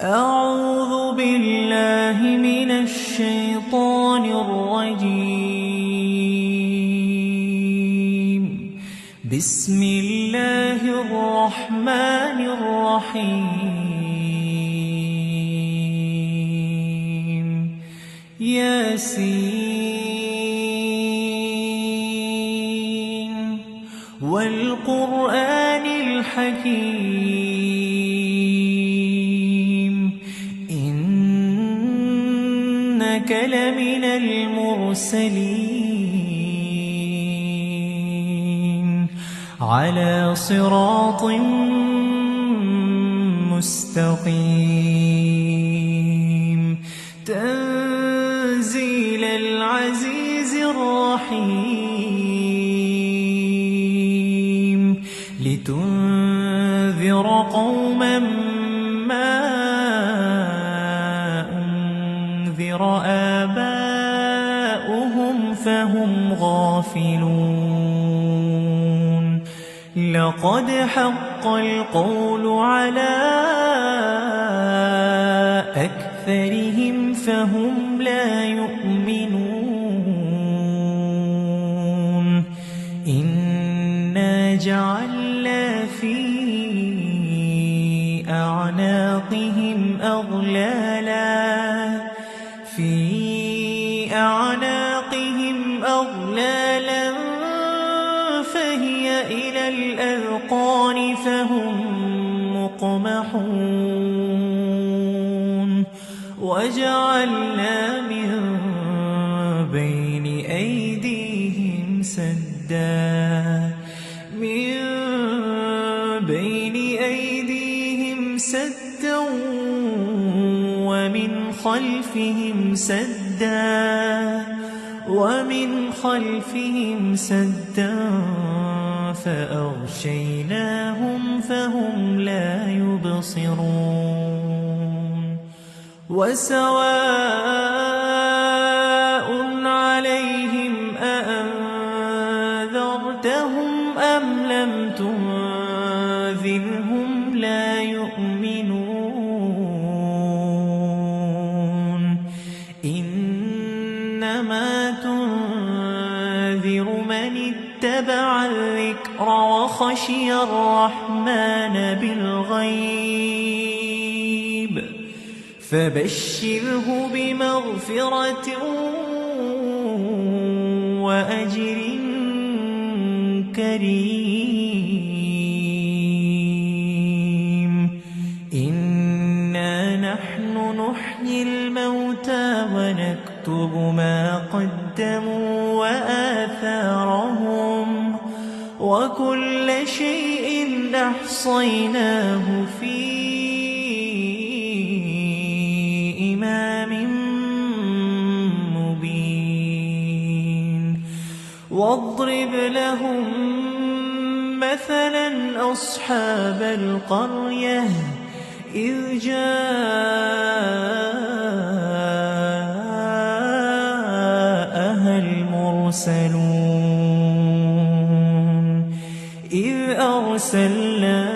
أعوذ بالله من الشيطان الرجيم. بسم الله الرحمن الرحيم. ياسين والقرآن الحكيم إنك لمن المرسلين على صراط مستقيم تنزيل العزيز الرحيم لتنذر قوما ما أنذر آباؤهم فهم غافلون لقد حق القول على أكثرهم فهم لا يؤمنون إنا جعلنا في أعناقهم أغلالا فهي إلى الأذقان فهم مقمحون وجعلنا من بين أيديهم سدا ومن خلفهم سدا فأغشيناهم فهم لا يبصرون وسواء عليهم أأنذرتهم أم لم تنذرهم لا يؤمنون إنما تنذر من اتبع الذكر وخشي الرحمن بالغيب فبشره بمغفرة وأجر كريم إنا نحن نحيي الموتى ونكتب ما قدموا وآثارهم وكل شيء أحصيناه في إمام مبين واضرب لهم مثلا أصحاب القرية إذ جاءها المرسلون إذ أرسلنا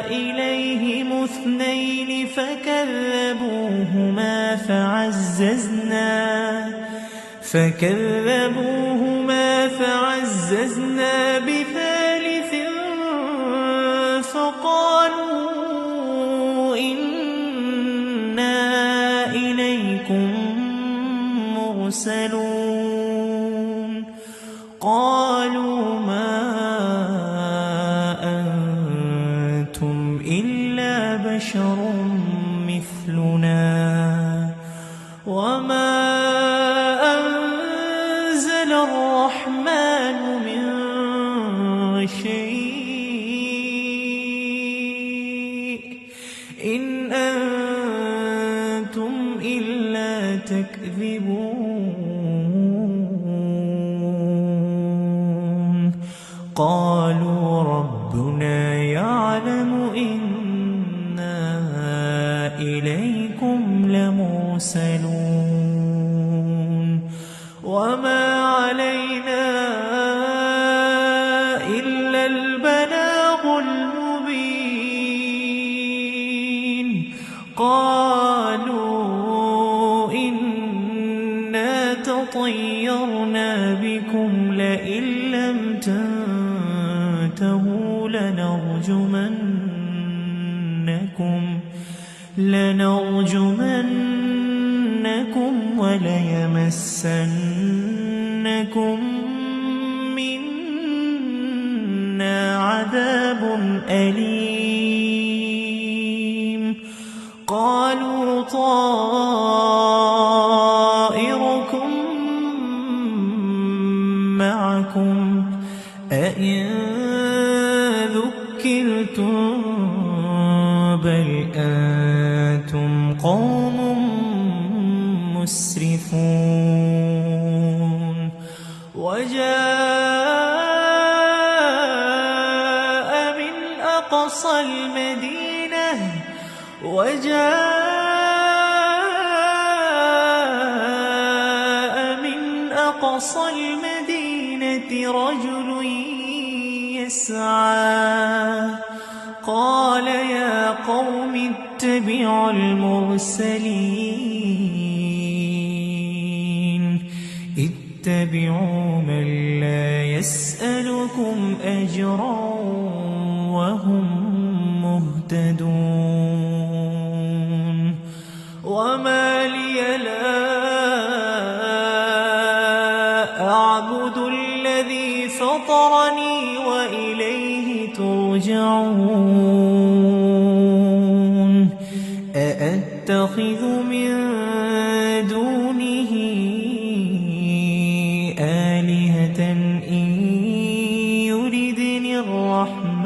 إليهم اثنين فكذبوهما فعززنا بثالث فقالوا إنا إليكم مرسلون قالوا ما أنتم إلا بشر مثلنا وما أنزل الرحمن من شيء إن أنتم إلا تكذبون قالوا ربنا يعلم إنا إليكم لمرسلون وما علينا إلا البلاغ المبين قالوا إنا تطيرنا بكم لئن لم تنتهوا لنرجمنكم وليمسنكم منا عذاب أليم قالوا طائركم معكم أئن ذكرتم بل أنتم قوم مسرفون وجاء من أقصى المدينة رجل يسعى قال يا قوم اتبعوا المرسلين اتبعوا من لا يسألكم أجرا وهم مهتدون وما لي لا أعبد الذي فطرني وإليه ترجعون أأتخذ من دونه آلهة إن يردني الرحمن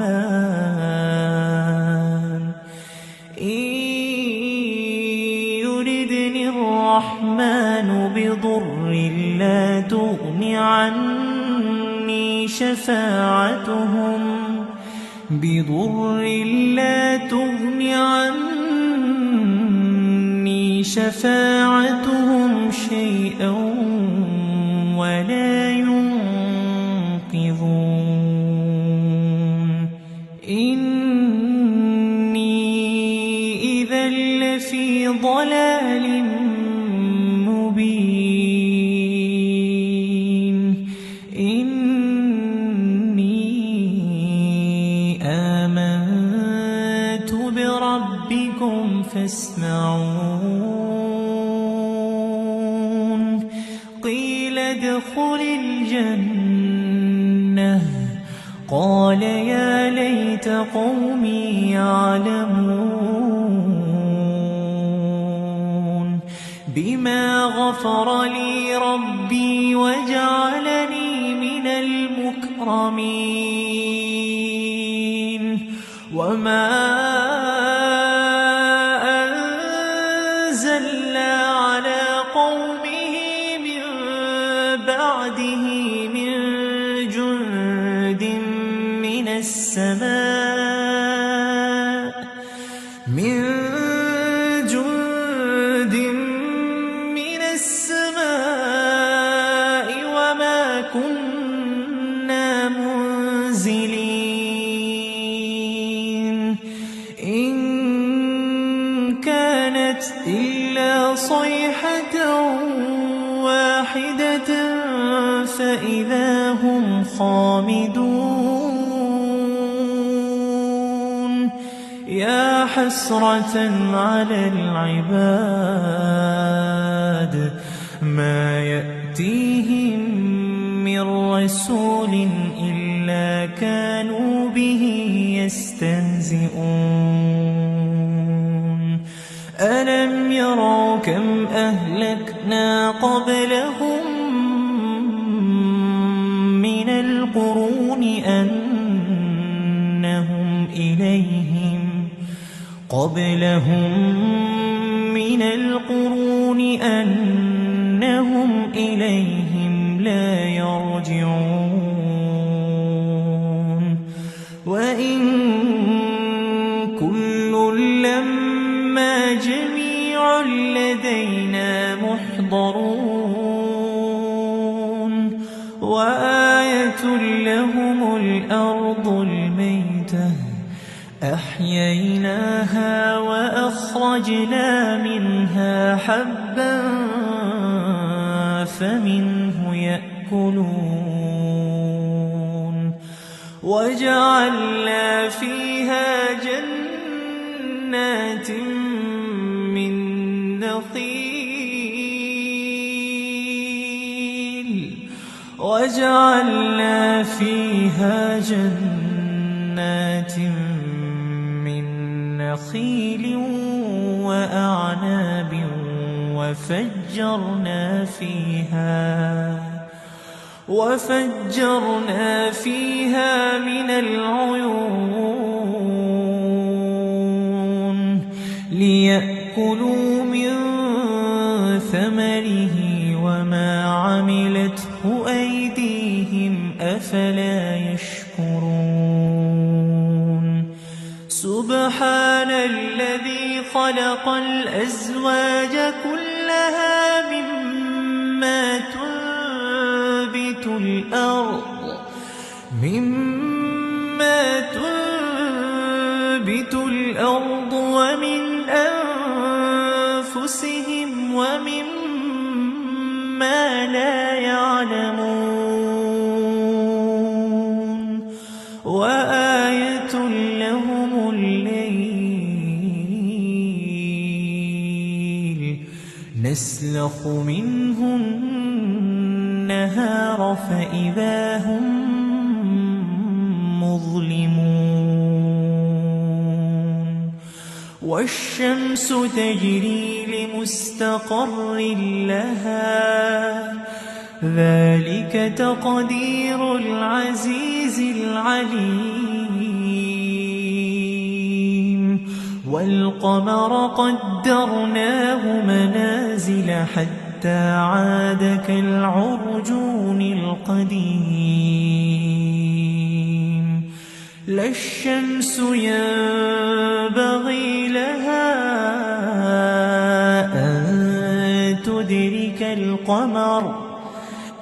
بضر لا تغن عني شفاعتهم شيئا ولا ينقذون إني إذا لفي ضلال مبين إني آمنت بربكم فاسمعون قيل ادخل الجنة قال يا ليت قومي يعلمون بما غفر لي ربي وجعلني من المكرمين وما أنزلنا على قومه من بعده من جند من السماء وما كنا منزلين إن كانت إلا صيحة واحدة فإذا هم خامدون يا حسرة على العباد ما يأتيهم من رسول إلا كانوا به يستهزئون ألم يروا كم أهلكنا قبلهم من القرون أنهم إليهم لا يرجعون وإن كل لما جميع لدينا محضرون وآية لهم الأرض الميتة أحييناها وأخرجنا منها حبا فمنه يأكلون وجعلنا فيها جنات من نخيل وأعناب وفجرنا فيها من العيون ليأكلوا من ثمره وما عملته أيديهم أفلا يشكرون سبحان الذي خلق الأزواج كلها مما تنبت الأرض ومن أنفسهم ومما لا يعلمون وآية لهم الليل نسلخ منه النهار فإذا هم مظلمون والشمس تجري لمستقر لها ذلك تقدير العزيز العليم والقمر قدرناه منازل حتى عاد كالعرجون القديم لا الشمس ينبغي لها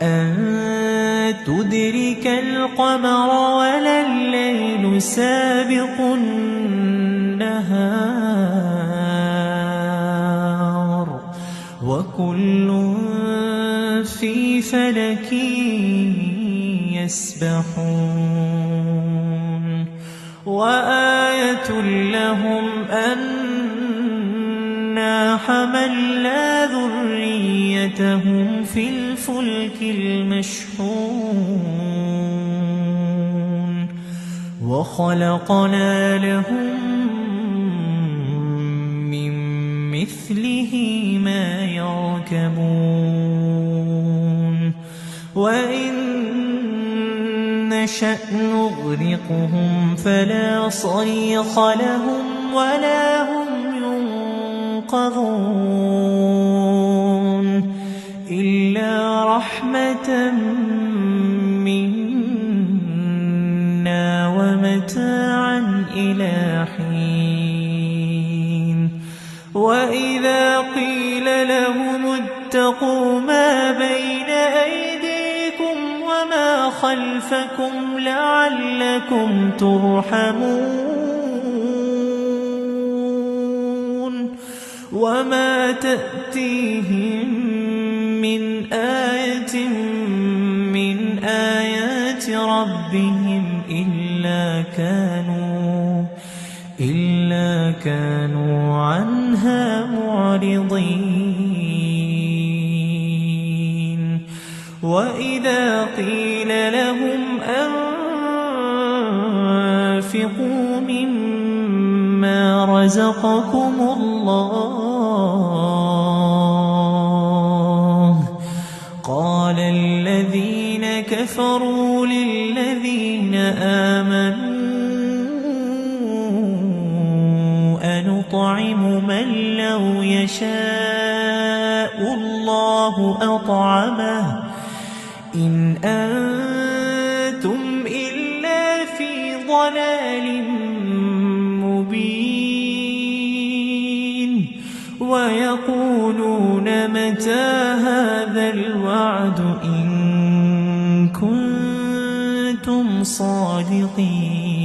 أن تدرك القمر ولا الليل سابق النهار وكل في فلك يسبحون وآية لهم أنا حملنا ذريتهم في الفلك المشحون وخلقنا لهم من مثله ما يركبون وإن نشأ نغرقهم فلا صريخ لهم ولا هم ينقذون إلا رحمة منا ومتاعا إلى حين وإذا قيل لهم اتقوا ما بين أيديكم وما خلفكم لعلكم ترحمون وما تأتيهم من آية من آيات ربهم إلا كانوا عنها معرضين وإذا قيل لهم أنفقوا مما رزقكم الله قال الذين كفروا للذين آمنوا أنطعم من لو يشاء الله أطعمه إن أنتم إلا في ضلال مبين ويقولون متى هذا الوعد إن كنتم صادقين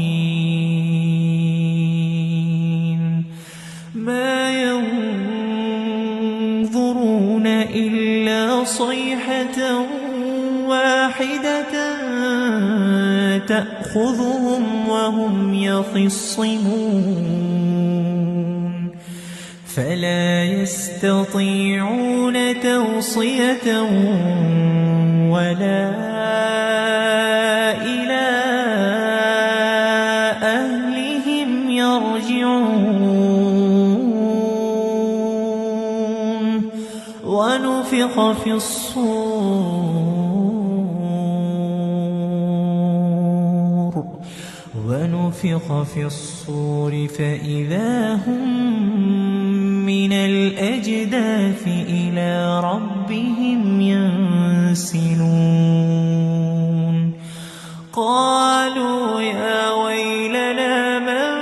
لا ينظرون إلا صيحة واحدة تأخذهم وهم يخصمون فلا يستطيعون توصية ولا إلى أهلهم يرجعون ونفخ في الصور فإذا هم من الأجداث إلى ربهم ينسلون قالوا يا ويلنا من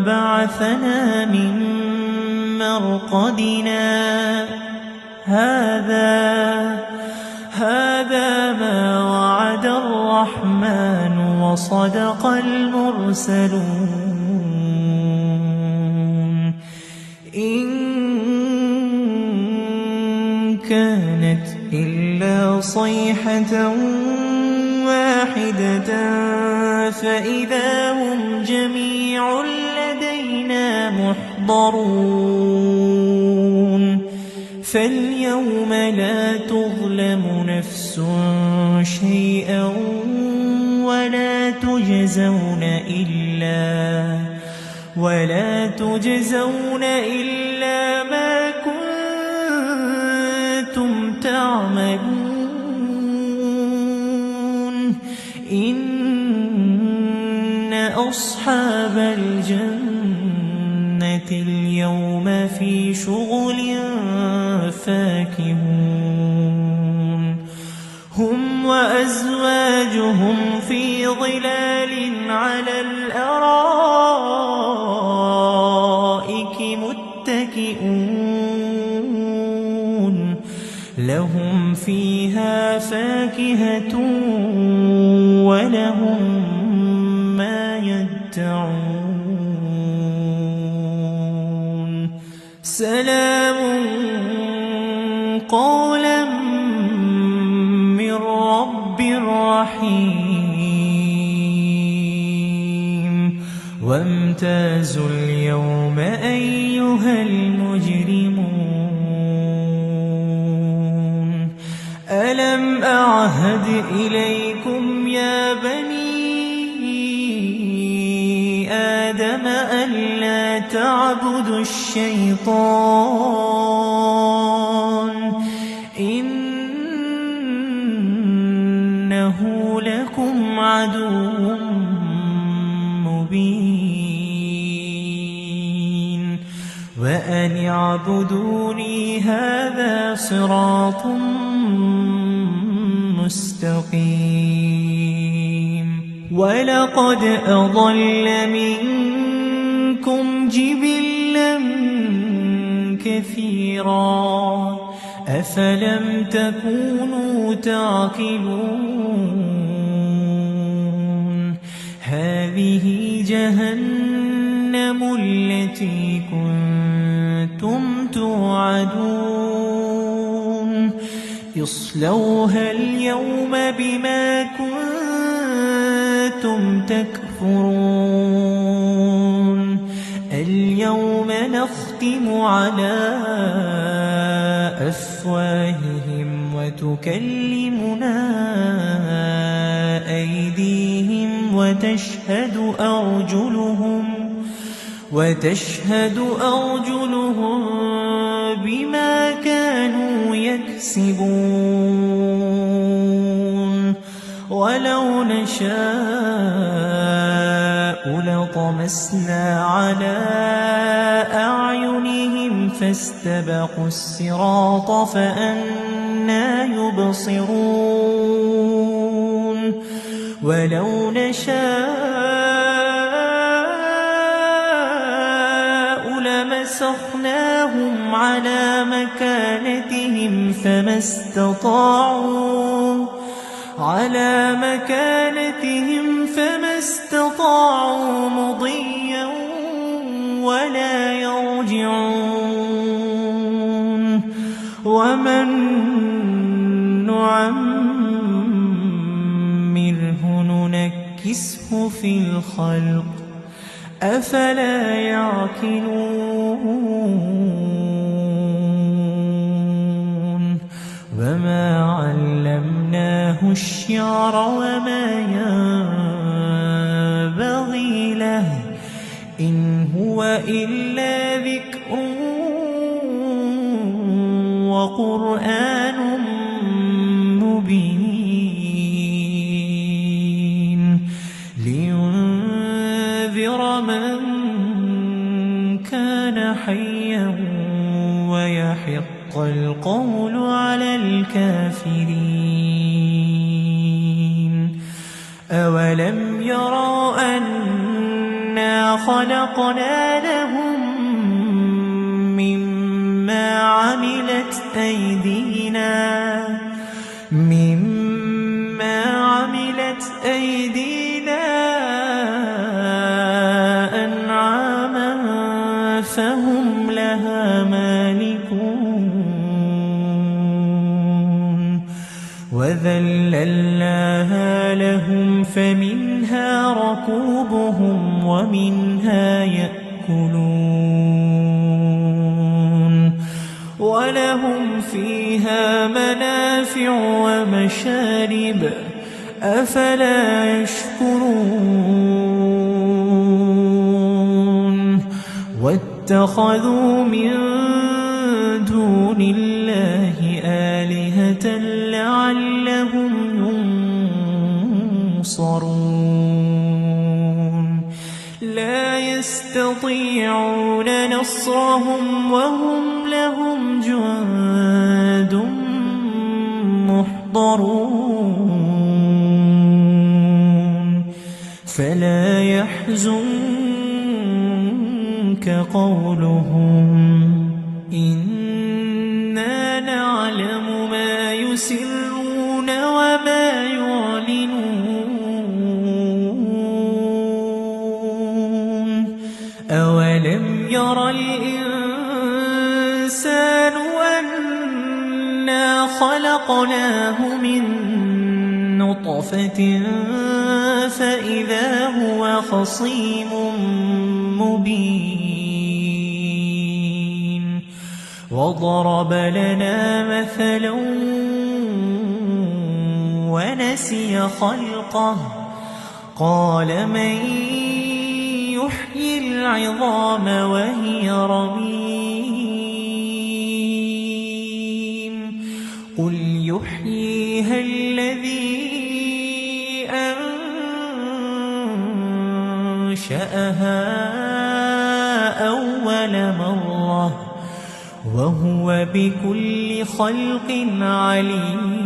بعثنا من مرقدنا هذا ما وعد الرحمن وصدق المرسلون إن كانت إلا صيحة واحدة فإذا هم جميع لدينا محضرون فاليوم لا تظلم نفس شيئا ولا تجزون إلا ما كنتم تعملون إن أصحاب الجنة اليوم في شغل فاكهون هم وأزواجهم في ظلال على الأرائك متكئون لهم فيها فاكهة ولهم ما يدعون سلام قولا من رب رحيم وامتازوا اليوم أيها المجرمون ألم أعهد إليكم يا بني آدم ألا تعبدوا الشيطان إنه لكم عدو مبين وأن اعبدوني هذا صراط مستقيم ولقد أضل منكم جبلا كثيرا أفلم تكونوا تعقلون هذه جهنم التي كنتم توعدون اصلوها اليوم بما كنتم تكفرون اليوم نختم على أفواههم وتكلمنا أيديهم وتشهد أرجلهم بما كانوا يكسبون ولو نشاء لطمسنا على أعينهم فاستبقوا الصراط فأنى يبصرون ولو نشاء لمسخناهم على مكانتهم فما استطاعوا مضيا ولا يرجعون ومن نعمره ننكسه في الخلق أفلا يعقلون وما علمناه الشعر وما ينبغي له إن هو إلا ذكر وقرآن مبين لينذر من كان حيا ويحق القول على الكافرين أولم يروا أنا خلقنا لهم مما عملت أيدينا أنعاما فهم لها مالكون وذللناها لهم فمنها ركوبهم ومنها يأكلون ولهم فيها منافع ومشارب أفلا يشكرون واتخذوا من دون الله آلهة لعلهم ينصرون لا يستطيعون نصرهم وهم لهم جند محضرون فلا يحزنك قولهم إنا نعلم ما يسرون وما يعلنون أولم ير الإنسان أنا خلقناه من نطفة فإذا هو خصيم مبين وضرب لنا مثلا ونسي خلقه قال من يحيي العظام وهي رميم قل يحييها الذي أنشأها أول مرة وهو بكل خلق عليم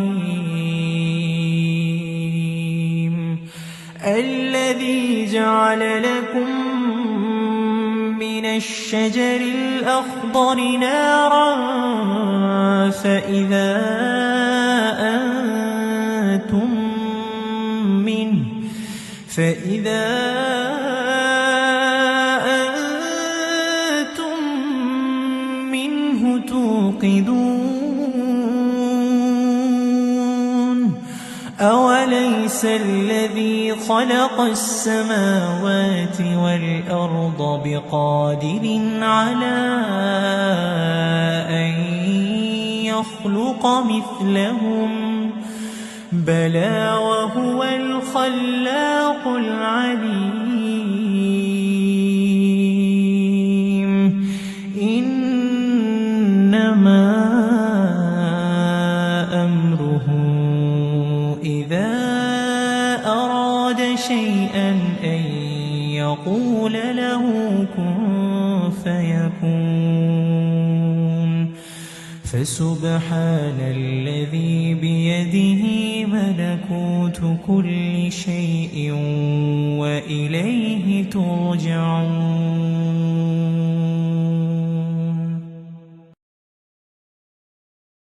الذي جعل لكم من الشجر الأخضر نارا فإذا أنتم منه توقدون أوليس الذي خلق السماوات والأرض بقادر على أن يخلق مثلهم بلى وهو الخلاق العليم إنما أمره إذا أراد شيئا أن يقول له كن فيكون فسبحان الذي بيده ملكوت كل شيء وإليه ترجعون